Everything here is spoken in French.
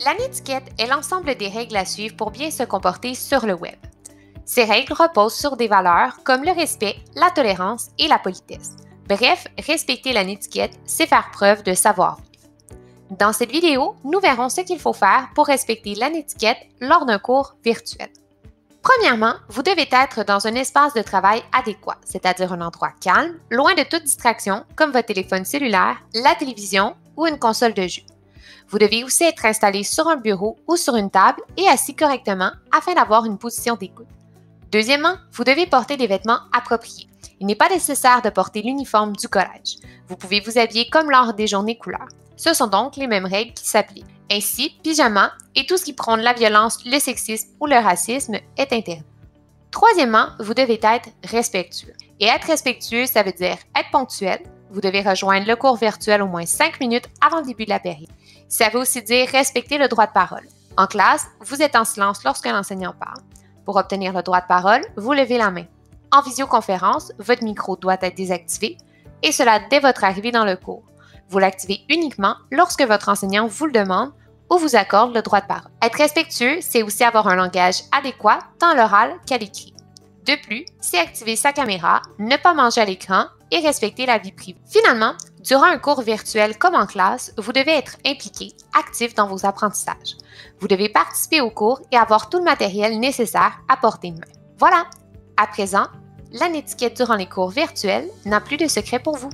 La netiquette est l'ensemble des règles à suivre pour bien se comporter sur le web. Ces règles reposent sur des valeurs comme le respect, la tolérance et la politesse. Bref, respecter la netiquette, c'est faire preuve de savoir-vivre. Dans cette vidéo, nous verrons ce qu'il faut faire pour respecter la netiquette lors d'un cours virtuel. Premièrement, vous devez être dans un espace de travail adéquat, c'est-à-dire un endroit calme, loin de toute distraction comme votre téléphone cellulaire, la télévision ou une console de jeu. Vous devez aussi être installé sur un bureau ou sur une table et assis correctement afin d'avoir une position d'écoute. Deuxièmement, vous devez porter des vêtements appropriés. Il n'est pas nécessaire de porter l'uniforme du collège. Vous pouvez vous habiller comme lors des journées couleurs. Ce sont donc les mêmes règles qui s'appliquent. Ainsi, pyjama et tout ce qui prône la violence, le sexisme ou le racisme est interdit. Troisièmement, vous devez être respectueux. Et être respectueux, ça veut dire être ponctuel. Vous devez rejoindre le cours virtuel au moins 5 minutes avant le début de la période. Ça veut aussi dire respecter le droit de parole. En classe, vous êtes en silence lorsque l'enseignant parle. Pour obtenir le droit de parole, vous levez la main. En visioconférence, votre micro doit être désactivé et cela dès votre arrivée dans le cours. Vous l'activez uniquement lorsque votre enseignant vous le demande ou vous accorde le droit de parole. Être respectueux, c'est aussi avoir un langage adéquat tant à l'oral qu'à l'écrit. De plus, c'est activer sa caméra, ne pas manger à l'écran et respecter la vie privée. Finalement, durant un cours virtuel comme en classe, vous devez être impliqué, actif dans vos apprentissages. Vous devez participer au cours et avoir tout le matériel nécessaire à portée de main. Voilà! À présent, la netiquette durant les cours virtuels n'a plus de secret pour vous.